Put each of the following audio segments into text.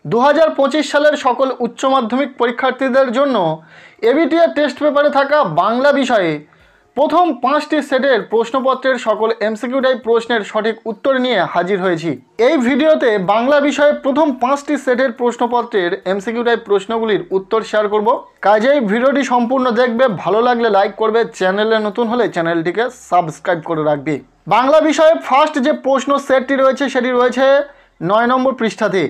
2025 সালের সকল উচ্চ মাধ্যমিক পরীক্ষার্থীদের জন্য এবিটিএ টেস্ট পেপারে থাকা বাংলা বিষয়ে প্রথম 5টি সেটের প্রশ্নপত্রের সকল এমসিকিউ টাইপ প্রশ্নের সঠিক উত্তর নিয়ে হাজির হয়েছি। এই ভিডিওতে বাংলা বিষয়ে প্রথম 5টি সেটের প্রশ্নপত্রের এমসিকিউ টাইপ প্রশ্নগুলির উত্তর শেয়ার করব। কাজেই ভিডিওটি সম্পূর্ণ দেখবে, ভালো লাগলে লাইক করবে, চ্যানেলে নতুন হলে চ্যানেলটিকে সাবস্ক্রাইব করে রাখবে। বাংলা বিষয়ে ফার্স্ট যে প্রশ্ন সেটটি রয়েছে সেটি রয়েছে 9 নম্বর পৃষ্ঠাতে।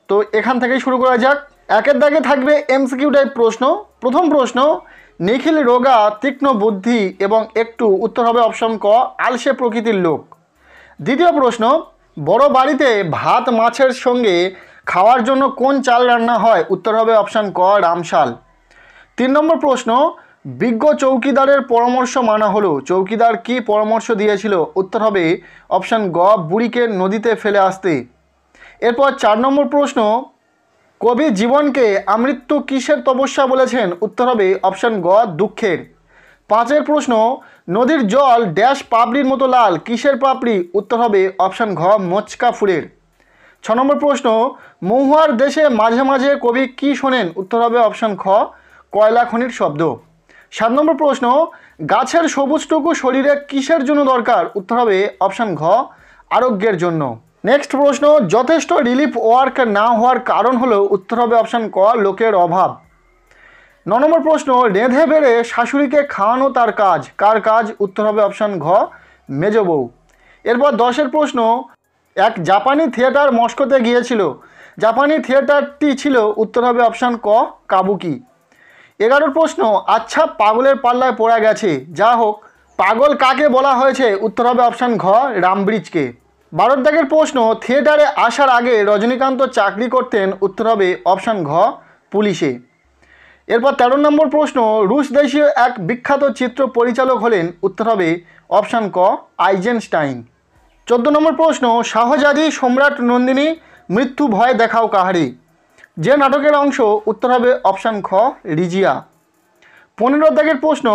তো এখান থেকেই শুরু করা যাক। একের দাগে থাকবে এমসিকিউ টাইপ প্রশ্ন। প্রথম প্রশ্ন, নিখিল রোগা, তীক্ষ্ণ বুদ্ধি এবং একটু, উত্তর হবে অপশন ক আলসে প্রকৃতির লোক। দ্বিতীয় প্রশ্ন, বড় বাড়িতে ভাত মাছের সঙ্গে খাওয়ার জন্য কোন চাল রান্না হয়, উত্তর হবে অপশন ক রামশাল। 3 নম্বর প্রশ্ন, বিজ্ঞ চৌকিদারের পরামর্শ মানা হলো, চৌকিদার কি পরামর্শ দিয়েছিল, উত্তর হবে অপশন গ বুড়িকে নদীতে ফেলে আসতে। এরপর 4 নম্বর প্রশ্ন, কবি জীবনকে আমৃত্যু কিসের তপস্যা বলেছেন, উত্তর হবে অপশন গ দুঃখের। 5 প্রশ্ন, নদীর জল ড্যাশ পাপড়ির মতো লাল, কিসের পাপড়ি, উত্তর হবে অপশন ঘ মোচকা ফুলের। 6 নম্বর প্রশ্ন, মহুয়ার দেশে মাঝে মাঝে কবি কি শোনেন, উত্তর হবে অপশন খ কয়লা খনির শব্দ। 7 নম্বর প্রশ্ন, গাছের সবুজটুকু শরীরে কিসের জন্য দরকার, উত্তর হবে অপশন ঘ আরোগ্যের জন্য। নেক্সট প্রশ্ন, যথেষ্ট রিলিফ ওয়ার্ক না হওয়ার কারণ হলো, উত্তর হবে অপশন ক লোকের অভাব। 9 নম্বর প্রশ্ন, রেঁধে বেড়ে শাশুড়িকে খাওয়ানো তার কাজ, কার কাজ, উত্তর হবে অপশন ঘ মেজ বউ। এরপর 10 প্রশ্ন, এক জাপানি থিয়েটার মস্কোতে গিয়েছিল, জাপানি থিয়েটারটি ছিল, উত্তর হবে অপশন ক কাবুকি। 11 প্রশ্ন, আচ্ছা পাগলের পাল্লায় পড়া গেছে, যা হোক পাগল কাকে বলা হয়েছে, উত্তর হবে অপশন ঘ রামব্রিজকে। 12 দাগের প্রশ্ন, থিয়েটারে আসার আগে রজনীকান্ত চাকরি করতেন, উত্তর হবে অপশন ঘ পুলিশে। এরপর 13 নম্বর প্রশ্ন, রুশ দেশীয় এক বিখ্যাত চিত্র পরিচালক হলেন, উত্তর হবে অপশন ক আইজেনস্টাইন। 14 নম্বর প্রশ্ন, শাহজাদি সম্রাট নন্দিনী মৃত্যু ভয় দেখাও কাহারি, যে নাটকের অংশ, উত্তর হবে অপশন খ রিজিয়া। 15 দাগের প্রশ্ন,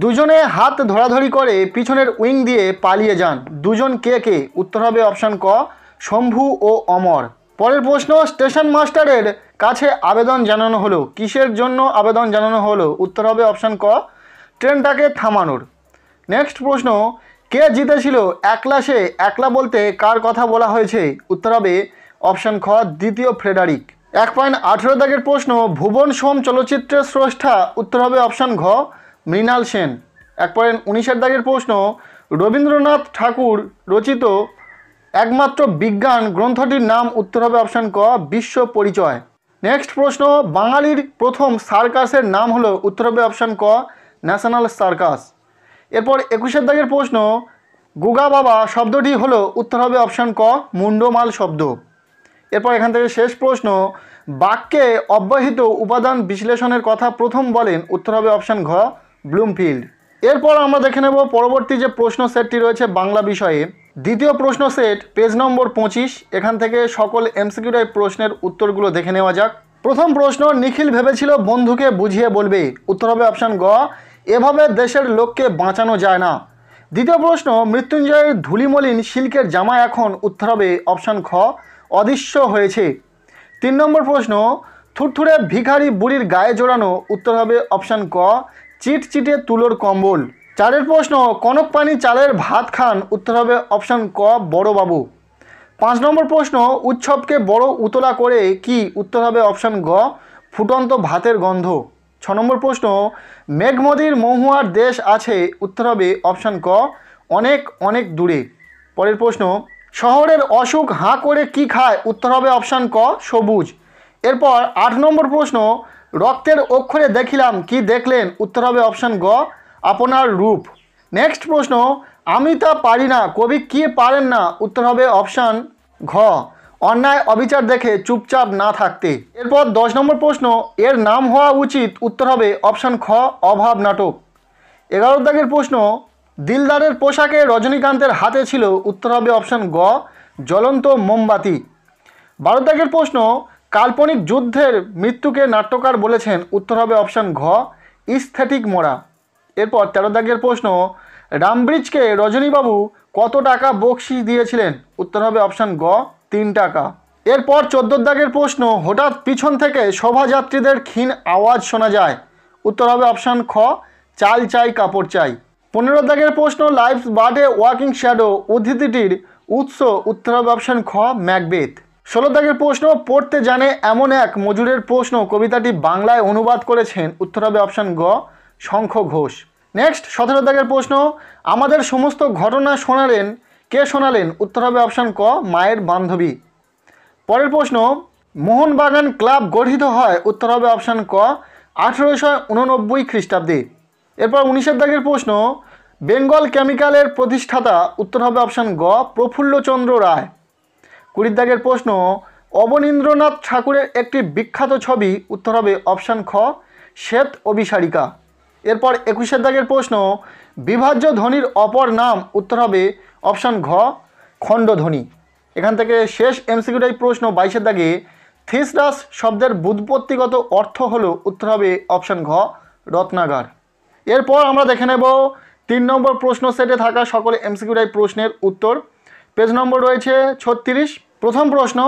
দুজনে হাত ধরাধরি করে পিছনের উইং দিয়ে পালিয়ে যান, দুজন কে কে, উত্তর হবে অপশন ক শম্ভু ও অমর। পরের প্রশ্ন, স্টেশন মাস্টারের কাছে আবেদন জানানো হলো, কিসের জন্য আবেদন জানানো হলো, উত্তর হবে অপশন ক ট্রেনটাকে থামানোর। নেক্সট প্রশ্ন, কে জিতেছিল একলা একলা বলতে কার কথা বলা হয়েছে, উত্তর হবে অপশন খ দ্বিতীয় ফ্রেডারিক। 1.18 দাগের প্রশ্ন, ভুবন সোম চলচ্চিত্রের স্রষ্টা, উত্তর হবে অপশন ঘ মৃণাল সেন। 1.19 দাগের প্রশ্ন, রবীন্দ্রনাথ ঠাকুর রচিত একমাত্র বিজ্ঞান গ্রন্থটির নাম, উত্তর হবে অপশন ক বিশ্ব পরিচয়। নেক্সট প্রশ্ন, বাঙালির প্রথম সার্কাসের নাম হলো, উত্তর হবে অপশন ক ন্যাশনাল সার্কাস। এরপর 21 দাগের প্রশ্ন, গুগা বাবা শব্দটি হলো, উত্তর হবে অপশন ক মুন্ডমাল শব্দ। এরপর এখান থেকে শেষ প্রশ্ন, বাক্যে অব্যবহৃত উপাদান বিশ্লেষণের কথা প্রথম বলেন, উত্তর হবে অপশন ঘ ব্লুমফিল্ড। এরপর আমরা দেখে নেব পরবর্তী যে প্রশ্ন সেটটি রয়েছে বাংলা বিষয়ে। দ্বিতীয় প্রশ্ন সেট পেজ নম্বর 25, এখান থেকে সকল এমসিকিউ টাইপ প্রশ্নের উত্তরগুলো দেখে নেওয়া যাক। প্রথম প্রশ্ন, নিখিল ভেবেছিল বন্ধুকে বুঝিয়ে বলবে, উত্তর হবে অপশন গ এভাবে দেশের লোককে বাঁচানো যায় না। দ্বিতীয় প্রশ্ন, মৃত্যুঞ্জয়ের ধুলিমলিন সিল্কের জামা এখন, উত্তর হবে অপশন খ অদৃশ্য হয়েছে। 3 নম্বর প্রশ্ন, থুরথুরে ভিখারি বুড়ির গায়ে জোড়ানো, উত্তর হবে অপশন ক চিটচিটে তুলোর কম্বল। 4 প্রশ্ন, কনক পানি চালের ভাত খান, উত্তর হবে অপশন ক বড়বাবু। 5 নম্বর প্রশ্ন, উৎসবকে বড় উতলা করে কি, উত্তর হবে অপশন গ ফুটন্ত ভাতের গন্ধ। 6 নম্বর প্রশ্ন, মেঘমদির মহুয়ার দেশ আছে, উত্তর হবে অপশন ক অনেক অনেক দূরে। পরের প্রশ্ন, শহরের অসুখ হাঁ করে কি খায়, উত্তর হবে অপশন ক সবুজ। এরপর 8 নম্বর প্রশ্ন, রক্তের অক্ষরে দেখিলাম কি দেখলেন, উত্তর হবে অপশন গ আপনার রূপ। নেক্সট প্রশ্ন, আমি তা পারি না কবি কি পারেন না, উত্তর হবে অপশন ঘ অন্যায় অবিচার দেখে চুপচাপ না থাকতে। এরপর 10 নম্বর প্রশ্ন, এর নাম হওয়া উচিত, উত্তর হবে অপশন খ অভাব নাটক। 11 দাগের প্রশ্ন, দিলদারের পোশাকে রজনীকান্তের হাতে ছিল, উত্তর হবে অপশন গ জ্বলন্ত মোমবাতি। 12 দাগের প্রশ্ন, কাল্পনিক যুদ্ধের মৃত্যুকে নাট্যকার বলেছেন, উত্তর হবে অপশন ঘ ইস্থেটিক মোড়া। এরপর 13 দাগের প্রশ্ন, রামব্রিজকে রজনীবাবু কত টাকা বকশিশ দিয়েছিলেন, উত্তর হবে অপশন গ 3 টাকা। এরপর 14 দাগের প্রশ্ন, হঠাৎ পিছন থেকে শোভাযাত্রীদের ক্ষীণ আওয়াজ শোনা যায়। উত্তর হবে অপশান খ, চাল চাই কাপড় চাই। 15 দাগের প্রশ্ন, life but a walking shadow উদ্ধৃতিটির উৎস। উত্তর হবে অপশান খ, ম্যাকবেথ। 16 দাগের প্রশ্ন, পড়তে জানে এমন এক মজুরের প্রশ্ন কবিতাটি বাংলায় অনুবাদ করেছেন। উত্তর হবে অপশান গ, শঙ্খ ঘোষ। নেক্সট 17 দাগের প্রশ্ন, আমাদের সমস্ত ঘটনা শোনালেন কে শোনালেন? উত্তর হবে অপশান ক, মায়ের বান্ধবী। পরের প্রশ্ন, মোহনবাগান ক্লাব গঠিত হয়। উত্তর হবে অপশান ক, 1889 খ্রিস্টাব্দে। এরপর 19 দাগের প্রশ্ন, বেঙ্গল কেমিক্যালের প্রতিষ্ঠাতা। উত্তর হবে অপশান গ, প্রফুল্লচন্দ্র রায়। 20 দাগের প্রশ্ন, অবনীন্দ্রনাথ ঠাকুরের একটি বিখ্যাত ছবি। উত্তর হবে অপশান খ, শ্বেত অভিসারিকা। এরপর 21 দাগের প্রশ্ন, বিভাজ্য ধ্বনির অপর নাম। উত্তর হবে অপশান ঘ, খণ্ডধ্বনি। এখান থেকে শেষ এমসিকিউ টাইপ প্রশ্ন 22 দাগে, থিসরাস শব্দের ব্যুৎপত্তিগত অর্থ হলো। উত্তর হবে অপশান ঘ, রত্নাগার। এরপর আমরা দেখে নেব 3 নম্বর প্রশ্ন সেটে থাকা সকল এমসিকিউ টাইপ প্রশ্নের উত্তর। পেজ নম্বর রয়েছে 36। প্রথম প্রশ্ন,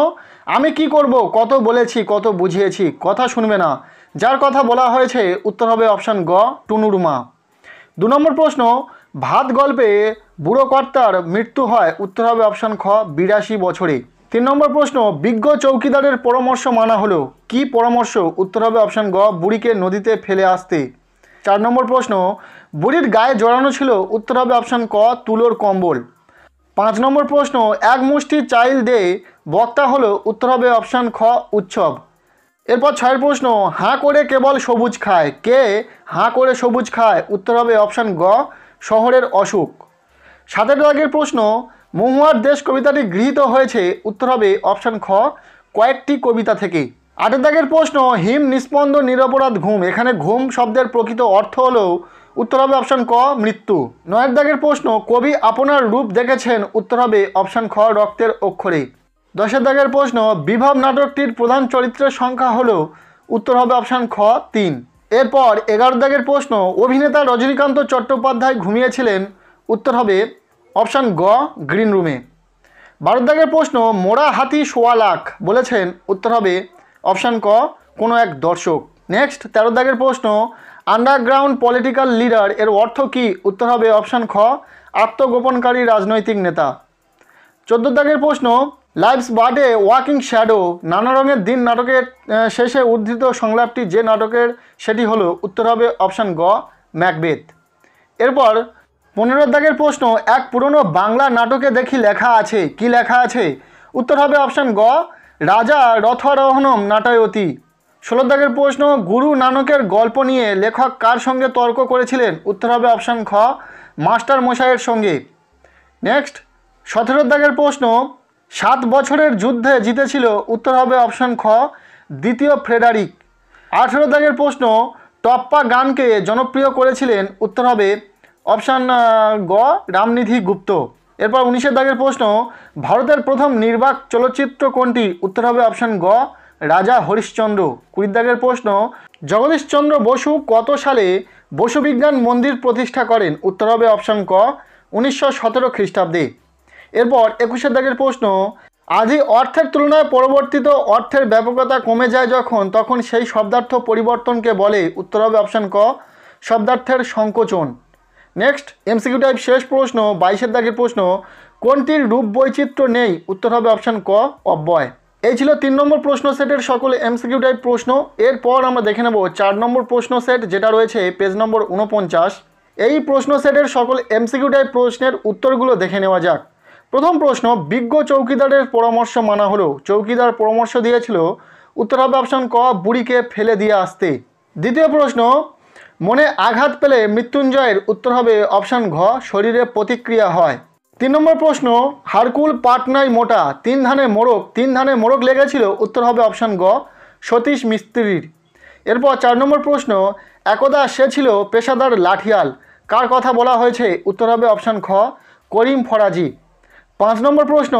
আমি কি করব, কত বলেছি, কত বুঝিয়েছি, কথা শুনবে না, যার কথা বলা হয়েছে। উত্তর হবে অপশান গ, টুনুর মা। 2 নম্বর প্রশ্ন, ভাত গল্পে বুড়ো কর্তার মৃত্যু হয়। উত্তর হবে অপশান খ, 82 বছরে। 3 নম্বর প্রশ্ন, বিজ্ঞ চৌকিদারের পরামর্শ মানা হলো, কি পরামর্শ? উত্তর হবে অপশান গ, বুড়িকে নদীতে ফেলে আসতে। 4 নম্বর প্রশ্ন, বুড়ির গায়ে জড়ানো ছিল। উত্তর হবে অপশান ক, তুলোর কম্বল। 5 নম্বর প্রশ্ন, এক মুষ্টি চাইল দে বক্তা হলো। উত্তর হবে অপশান খ, উৎসব। এরপর 6 প্রশ্ন, হাঁ করে কেবল সবুজ খায়, কে হাঁ করে সবুজ খায়? উত্তর হবে অপশান গ, শহরের অসুখ। 7 দাগের প্রশ্ন, মহুয়ার দেশ কবিতাটি গৃহীত হয়েছে। উত্তর হবে অপশান খ, কয়েকটি কবিতা থেকে। 8 দাগের প্রশ্ন, হিম নিস্পন্দ নিরপরাধ ঘুম, এখানে ঘুম শব্দের প্রকৃত অর্থ হলো। উত্তর হবে অপশান ক, মৃত্যু। 9 দাগের প্রশ্ন, কবি আপনার রূপ দেখেছেন। উত্তর হবে অপশান খ, রক্তের অক্ষরে। 10 দাগের প্রশ্ন, বিভব নাটকটির প্রধান চরিত্রের সংখ্যা হলো। উত্তর হবে অপশান খ, 3। এরপর 11 দাগের প্রশ্ন, অভিনেতা রজনীকান্ত চট্টোপাধ্যায় ঘুমিয়েছিলেন। উত্তর হবে অপশান গ, গ্রিন রুমে। 12 দাগের প্রশ্ন, মোরা হাতি সোয়া লাখ বলেছেন। উত্তর হবে অপশান ক, কোনো এক দর্শক। নেক্সট 13 দাগের প্রশ্ন, আন্ডারগ্রাউন্ড পলিটিক্যাল লিডার এর অর্থ কী? উত্তর হবে অপশান খ, আত্মগোপনকারী রাজনৈতিক নেতা। 14 দাগের প্রশ্ন, life's but a walking shadow নানা রঙের দিন নাটকের শেষে উদ্ধৃত সংলাপটি যে নাটকের সেটি হলো। উত্তর হবে অপশান গ, ম্যাকবেথ। এরপর 15 দাগের প্রশ্ন, এক পুরনো বাংলা নাটকে দেখি লেখা আছে, কি লেখা আছে? উত্তর হবে অপশান গ, রাজা রথারোহণম নাটয়তি। 16 দাগের প্রশ্ন, গুরু নানকের গল্প নিয়ে লেখক কার সঙ্গে তর্ক করেছিলেন? উত্তর হবে অপশান খ, মাস্টার মশাইয়ের সঙ্গে। নেক্সট 17 দাগের প্রশ্ন, 7 বছরের যুদ্ধে জিতেছিল। উত্তর হবে অপশান খ, দ্বিতীয় ফ্রেডারিক। 18 দাগের প্রশ্ন, টপ্পা গানকে জনপ্রিয় করেছিলেন। উত্তর হবে অপশান গ, রামনিধি গুপ্ত। এরপর 19 দাগের প্রশ্ন, ভারতের প্রথম নির্বাক চলচ্চিত্র কোনটি? উত্তর হবে অপশান গ, রাজা হরিশ্চন্দ্র। 20 দাগের প্রশ্ন, জগদীশচন্দ্র বসু কত সালে বসু বিজ্ঞান মন্দির প্রতিষ্ঠা করেন? উত্তর হবে অপশান ক, 1917 খ্রিস্টাব্দে। এরপর 21 দাগের প্রশ্ন, আদি অর্থের তুলনায় পরবর্তীত অর্থের ব্যাপকতা কমে যায় যখন, তখন সেই শব্দার্থ পরিবর্তনকে বলে। উত্তর হবে অপশান ক, শব্দার্থের সংকোচন। নেক্সট এমসিকিউ টাইপ শেষ প্রশ্ন 22 দাগের প্রশ্ন, কোনটির রূপ বৈচিত্র্য নেই? উত্তর হবে অপশান ক, অব্যয়। এই ছিল 3 নম্বর প্রশ্ন সেটের সকল এমসিকিউ টাইপ প্রশ্ন। এরপর আমরা দেখে নেব 4 নম্বর প্রশ্ন সেট, যেটা রয়েছে পেজ নম্বর 49। এই প্রশ্ন সেটের সকল এমসিকিউ টাইপ প্রশ্নের উত্তরগুলো দেখে নেওয়া যাক। প্রথম প্রশ্ন, বিজ্ঞ চৌকিদারের পরামর্শ মানা হলো, চৌকিদার পরামর্শ দিয়েছিল। উত্তর হবে অপশান ক, বুড়িকে ফেলে দিয়ে আসতে। দ্বিতীয় প্রশ্ন, মনে আঘাত পেলে মৃত্যুঞ্জয়ের। উত্তর হবে অপশান ঘ, শরীরে প্রতিক্রিয়া হয়। 3 নম্বর প্রশ্ন, হারকুল পাটনাই মোটা, 3 ধানে মোড়ক লেগেছিল। উত্তর হবে অপশান গ, সতীশ মিস্ত্রির। এরপর 4 নম্বর প্রশ্ন, একদা সে ছিল পেশাদার লাঠিয়াল, কার কথা বলা হয়েছে? উত্তর হবে অপশান খ, করিম ফরাজি। 5 নম্বর প্রশ্ন,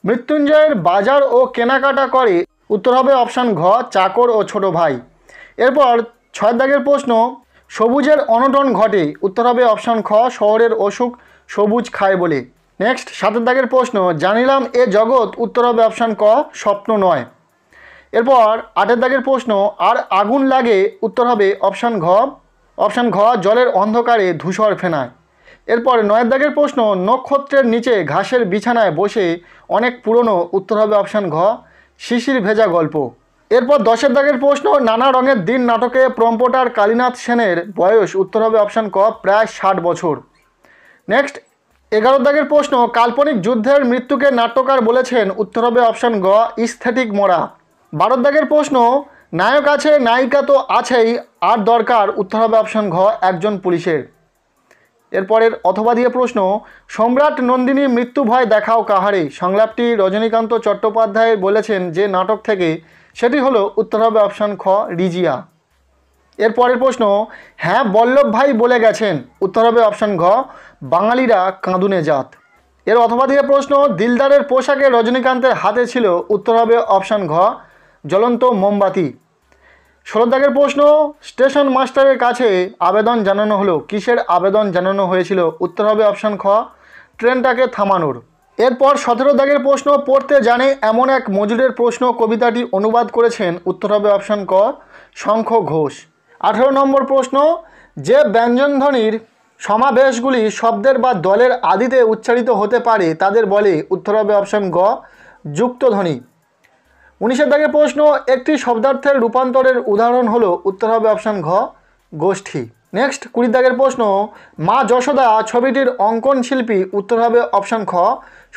মৃত্যুঞ্জয়ের বাজার ও কেনাকাটা করে। উত্তর হবে অপশান ঘ, চাকর ও ছোট ভাই। এরপর 6 দাগের প্রশ্ন, সবুজের অনটন ঘটে। উত্তর হবে অপশান খ, শহরের অসুখ সবুজ খায় বলে। নেক্সট 7 দাগের প্রশ্ন, জানিলাম এ জগৎ, উত্তর হবে অপশান ক স্বপ্ন নয়। এরপর 8 দাগের প্রশ্ন, আর আগুন লাগে, উত্তর হবে অপশান ঘ জলের অন্ধকারে ধূসর ফেনায়। এরপর 9 দাগের প্রশ্ন, নক্ষত্রের নিচে ঘাসের বিছানায় বসে অনেক পুরনো, উত্তর হবে অপশান ঘ শিশির ভেজা গল্প। এরপর 10 দাগের প্রশ্ন, নানা রঙের দিন নাটকে প্রম্পটার কালীনাথ সেনের বয়স, উত্তর হবে অপশান ক প্রায় 60 বছর। নেক্সট 11 দাগের প্রশ্ন, কাল্পনিক যুদ্ধের মৃত্যুকে নাট্যকার বলেছেন, উত্তর হবে অপশান গ স্থেটিক মরা। 12 দাগের প্রশ্ন, নায়ক আছে নায়িকা তো আছেই, আর দরকার, উত্তর হবে অপশান ঘ একজন পুলিশের। এরপরের অথবা দিয়ে প্রশ্ন, সম্রাট নন্দিনী মৃত্যু ভয় দেখাও কাহারে, সংলাপটি রজনীকান্ত চট্টোপাধ্যায় বলেছেন যে নাটক থেকে, সেটি হলো, উত্তর হবে অপশান খ রিজিয়া। এরপরের প্রশ্ন, হ্যাঁ বল্লভ ভাই বলে গেছেন, উত্তর হবে অপশান ঘ বাঙালিরা কাঁদুনে জাত। এর অথবা দিয়ে প্রশ্ন, দিলদারের পোশাকে রজনীকান্তের হাতে ছিল, উত্তর হবে অপশান ঘ জ্বলন্ত মোমবাতি। 16 দাগের প্রশ্ন, স্টেশন মাস্টারের কাছে আবেদন জানানো হলো, কিসের আবেদন জানানো হয়েছিল, উত্তর হবে অপশান খ ট্রেনটাকে থামানোর। এরপর 17 দাগের প্রশ্ন, পড়তে জানে এমন এক মজুরের প্রশ্ন কবিতাটি অনুবাদ করেছেন, উত্তর হবে অপশান ক শঙ্খ ঘোষ। 18 নম্বর প্রশ্ন, যে ব্যঞ্জনধ্বনির সমাবেশগুলি শব্দের বা দলের আদিতে উচ্চারিত হতে পারে তাদের বলে, উত্তর হবে অপশান গ যুক্তধ্বনি। 19 দাগের প্রশ্ন, একটি শব্দার্থের রূপান্তরের উদাহরণ হলো, উত্তর হবে অপশান ঘ গোষ্ঠী। নেক্সট 20 দাগের প্রশ্ন, মা যশোদা ছবিটির অঙ্কন শিল্পী, উত্তর হবে অপশান খ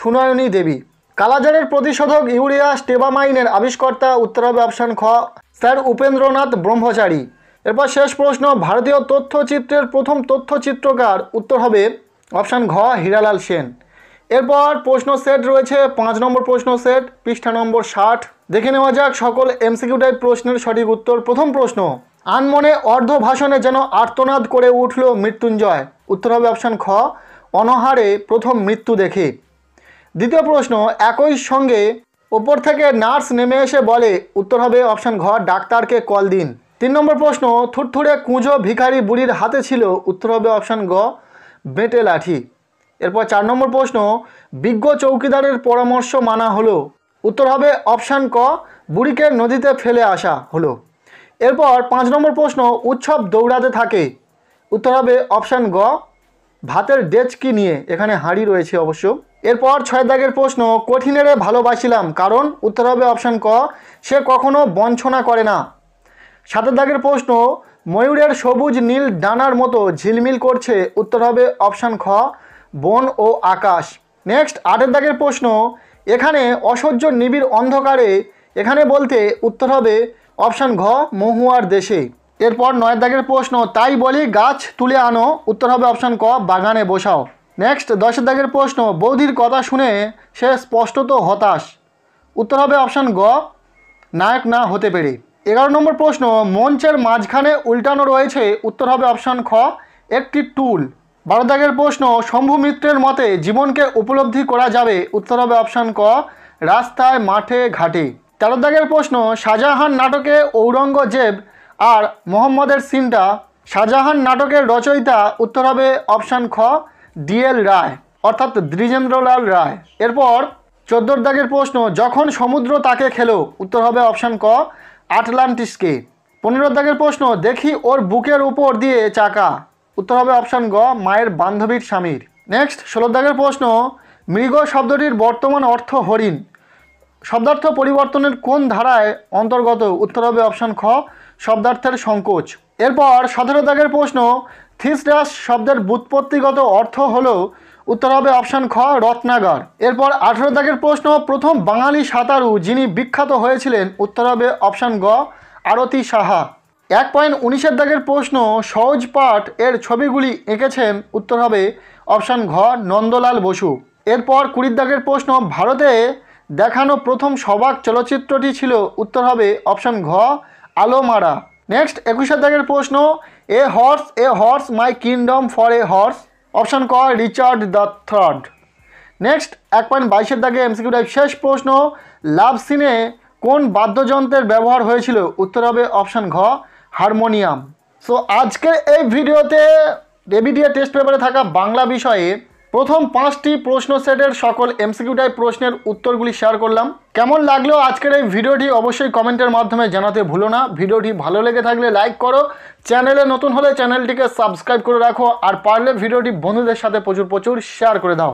সুনয়নী দেবী। কালাজারের প্রতিশোধক ইউরিয়া স্টেবামাইনের আবিষ্কর্তা, উত্তর হবে অপশান খ স্যার উপেন্দ্রনাথ ব্রহ্মচারী। এরপর শেষ প্রশ্ন, ভারতীয় তথ্যচিত্রের প্রথম তথ্যচিত্রকার, উত্তর হবে অপশান ঘ হীরালাল সেন। এরপর প্রশ্ন সেট রয়েছে 5 নম্বর প্রশ্ন সেট, পৃষ্ঠা নম্বর 60। দেখে নেওয়া যাক সকল এমসিকিউ টাইপ প্রশ্নের সঠিক উত্তর। প্রথম প্রশ্ন, আনমনে অর্ধ ভাষণে যেন আর্তনাদ করে উঠল মৃত্যুঞ্জয়, উত্তর হবে অপশান খ অনহারে প্রথম মৃত্যু দেখে। দ্বিতীয় প্রশ্ন, একই সঙ্গে ওপর থেকে নার্স নেমে এসে বলে, উত্তর হবে অপশান ঘ ডাক্তারকে কল দিন। 3 নম্বর প্রশ্ন, থুরথুরে কুঁজো ভিখারি বুড়ির হাতে ছিল, উত্তর হবে অপশান গ বেঁটে লাঠি। এরপর 4 নম্বর প্রশ্ন, বিজ্ঞ চৌকিদারের পরামর্শ মানা হলো, উত্তর হবে অপশান ক বুড়িকে নদীতে ফেলে আসা হলো। এরপর 5 নম্বর প্রশ্ন, উৎসব দৌড়াতে থাকে, উত্তর হবে অপশান গ ভাতের ডেচকি নিয়ে, এখানে হাঁড়ি রয়েছে অবশ্য। এরপর 6 দাগের প্রশ্ন, কঠিনেরে ভালোবাসিলাম কারণ, উত্তর হবে অপশান ক সে কখনো বঞ্চনা করে না। 7 দাগের প্রশ্ন, ময়ূরের সবুজ নীল ডানার মতো ঝিলমিল করছে, উত্তর হবে অপশান খ বন ও আকাশ। নেক্সট 8 দাগের প্রশ্ন, এখানে অসহ্য নিবিড় অন্ধকারে, এখানে বলতে, উত্তর হবে অপশান ঘ মহুয়ার দেশে। এরপর 9 দাগের প্রশ্ন, তাই বলি গাছ তুলে আনো, উত্তর হবে অপশান ক বাগানে বসাও। নেক্সট 10 দাগের প্রশ্ন, বৌদির কথা শুনে সে স্পষ্টত হতাশ, উত্তর হবে অপশান গ নায়ক না হতে পেরে। 11 নম্বর প্রশ্ন, মঞ্চের মাঝখানে উল্টানো রয়েছে, উত্তর হবে অপশান খ একটি টুল। 12 দাগের প্রশ্ন, শম্ভু মিত্রের মতে জীবনকে উপলব্ধি করা যাবে, উত্তর হবে অপশান ক রাস্তায় মাঠে ঘাটে। 13 দাগের প্রশ্ন, শাহজাহান নাটকে ঔরঙ্গজেব আর মোহাম্মদের সিনটা, শাহজাহান নাটকের রচয়িতা, উত্তর হবে অপশান খ ডিএল রায় অর্থাৎ দ্বিজেন্দ্রলাল রায়। এরপর 14 দাগের প্রশ্ন, যখন সমুদ্র তাকে খেলো, উত্তর হবে অপশান ক আটলান্টিসকে। 15 দাগের প্রশ্ন, দেখি ওর বুকের উপর দিয়ে চাকা, উত্তর হবে অপশান গ মায়ের বান্ধবীর স্বামীর। নেক্সট 16 দাগের প্রশ্ন, মৃগ শব্দটির বর্তমান অর্থ হরিণ, শব্দার্থ পরিবর্তনের কোন ধারায় অন্তর্গত, উত্তর হবে অপশান খ শব্দার্থের সংকোচ। এরপর 17 দাগের প্রশ্ন, থিসডাস শব্দের ব্যুৎপত্তিগত অর্থ হলো, উত্তর হবে অপশান খ রত্নাগার। এরপর 18 দাগের প্রশ্ন, প্রথম বাঙালি সাঁতারু যিনি বিখ্যাত হয়েছিলেন, উত্তর হবে অপশান গ আরতি সাহা। 1.19 দাগের প্রশ্ন, সহজ পাঠ এর ছবিগুলি এঁকেছেন, উত্তর হবে অপশান ঘ নন্দলাল বসু। এরপর 20 দাগের প্রশ্ন, ভারতে দেখানো প্রথম সবাক চলচ্চিত্রটি ছিল, উত্তর হবে অপশান ঘ আলোমারা। নেক্সট 21 দাগের প্রশ্ন, এ horse my kingdom for a horse, option ক রিচার্ড দ্য থার্ড। নেক্সট 1.22 দাগে এমসিকিউ টাইপ শেষ প্রশ্ন, লাভ সিনে কোন বাদ্যযন্ত্রের ব্যবহার হয়েছিল, উত্তর হবে অপশান ঘ হারমোনিয়াম। সো আজকের এই ভিডিওতে এবিটিএ টেস্ট পেপারে থাকা বাংলা বিষয়ে প্রথম 5টি প্রশ্ন সেটের সকল এমসিকিউ টাইপ প্রশ্নের উত্তরগুলি শেয়ার করলাম। কেমন লাগলো আজকের এই ভিডিওটি অবশ্যই কমেন্টের মাধ্যমে জানাতে ভুলো না। ভিডিওটি ভালো লেগে থাকলে লাইক করো, চ্যানেলে নতুন হলে চ্যানেলটিকে সাবস্ক্রাইব করে রাখো, আর পারলে ভিডিওটি বন্ধুদের সাথে প্রচুর শেয়ার করে দাও।